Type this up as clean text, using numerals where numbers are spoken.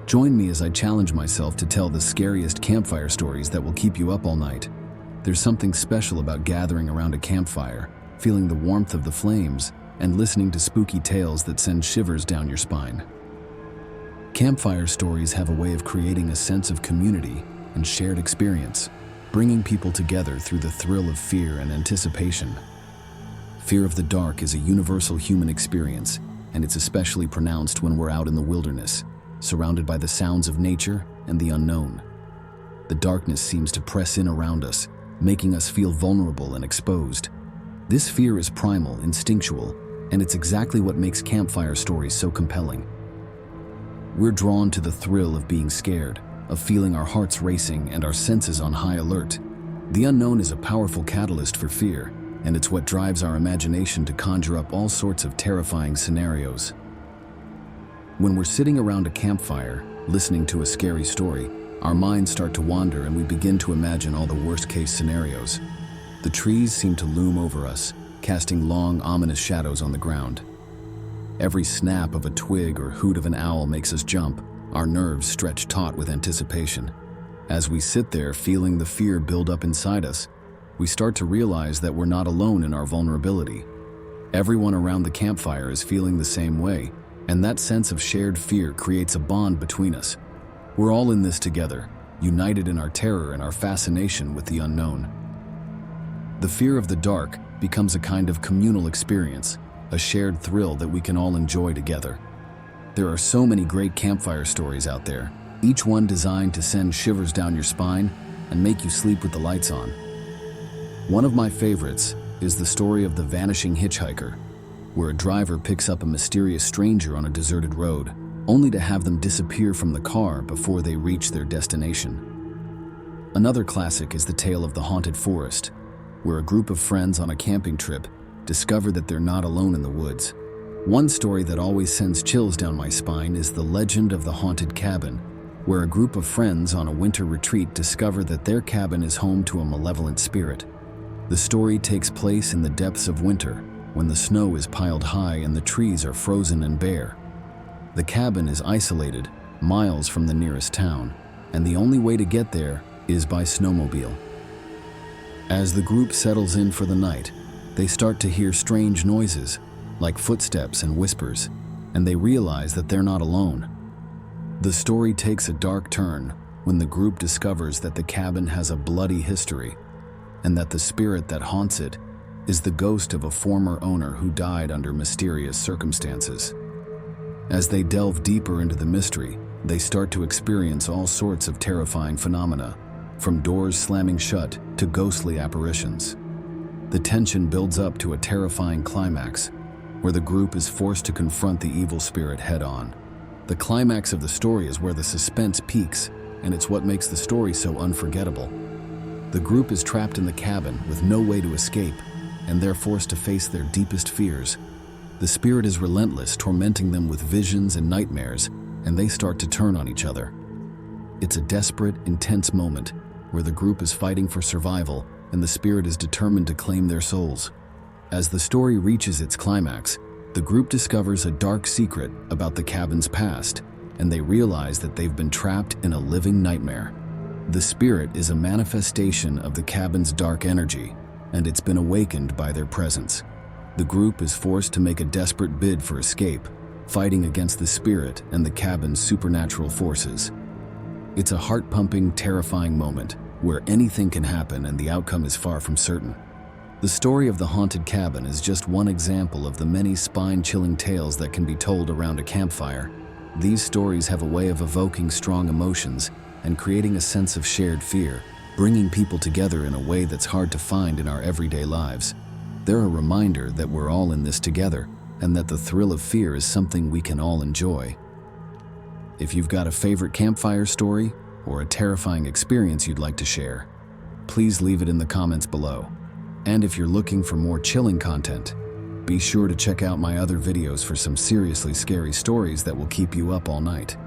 Join me as I challenge myself to tell the scariest campfire stories that will keep you up all night. There's something special about gathering around a campfire, feeling the warmth of the flames, and listening to spooky tales that send shivers down your spine. Campfire stories have a way of creating a sense of community and shared experience, bringing people together through the thrill of fear and anticipation. Fear of the dark is a universal human experience, and it's especially pronounced when we're out in the wilderness, surrounded by the sounds of nature and the unknown. The darkness seems to press in around us, making us feel vulnerable and exposed. This fear is primal, instinctual, and it's exactly what makes campfire stories so compelling. We're drawn to the thrill of being scared, of feeling our hearts racing and our senses on high alert. The unknown is a powerful catalyst for fear, and it's what drives our imagination to conjure up all sorts of terrifying scenarios. When we're sitting around a campfire, listening to a scary story, our minds start to wander and we begin to imagine all the worst-case scenarios. The trees seem to loom over us, casting long, ominous shadows on the ground. Every snap of a twig or hoot of an owl makes us jump, our nerves stretch taut with anticipation. As we sit there feeling the fear build up inside us, we start to realize that we're not alone in our vulnerability. Everyone around the campfire is feeling the same way, and that sense of shared fear creates a bond between us. We're all in this together, united in our terror and our fascination with the unknown. The fear of the dark becomes a kind of communal experience, a shared thrill that we can all enjoy together. There are so many great campfire stories out there, each one designed to send shivers down your spine and make you sleep with the lights on. One of my favorites is the story of the vanishing hitchhiker, where a driver picks up a mysterious stranger on a deserted road, only to have them disappear from the car before they reach their destination. Another classic is the tale of the haunted forest, where a group of friends on a camping trip discover that they're not alone in the woods. One story that always sends chills down my spine is the legend of the haunted cabin, where a group of friends on a winter retreat discover that their cabin is home to a malevolent spirit. The story takes place in the depths of winter, when the snow is piled high and the trees are frozen and bare. The cabin is isolated, miles from the nearest town, and the only way to get there is by snowmobile. As the group settles in for the night, they start to hear strange noises, like footsteps and whispers, and they realize that they're not alone. The story takes a dark turn when the group discovers that the cabin has a bloody history, and that the spirit that haunts it is the ghost of a former owner who died under mysterious circumstances. As they delve deeper into the mystery, they start to experience all sorts of terrifying phenomena, from doors slamming shut to ghostly apparitions. The tension builds up to a terrifying climax, where the group is forced to confront the evil spirit head-on. The climax of the story is where the suspense peaks, and it's what makes the story so unforgettable. The group is trapped in the cabin with no way to escape, and they're forced to face their deepest fears. The spirit is relentless, tormenting them with visions and nightmares, and they start to turn on each other. It's a desperate, intense moment where the group is fighting for survival and the spirit is determined to claim their souls. As the story reaches its climax, the group discovers a dark secret about the cabin's past, and they realize that they've been trapped in a living nightmare. The spirit is a manifestation of the cabin's dark energy, and it's been awakened by their presence. The group is forced to make a desperate bid for escape, fighting against the spirit and the cabin's supernatural forces. It's a heart-pumping, terrifying moment where anything can happen and the outcome is far from certain. The story of the haunted cabin is just one example of the many spine-chilling tales that can be told around a campfire. These stories have a way of evoking strong emotions and creating a sense of shared fear, bringing people together in a way that's hard to find in our everyday lives. They're a reminder that we're all in this together, and that the thrill of fear is something we can all enjoy. If you've got a favorite campfire story or a terrifying experience you'd like to share, please leave it in the comments below. And if you're looking for more chilling content, be sure to check out my other videos for some seriously scary stories that will keep you up all night.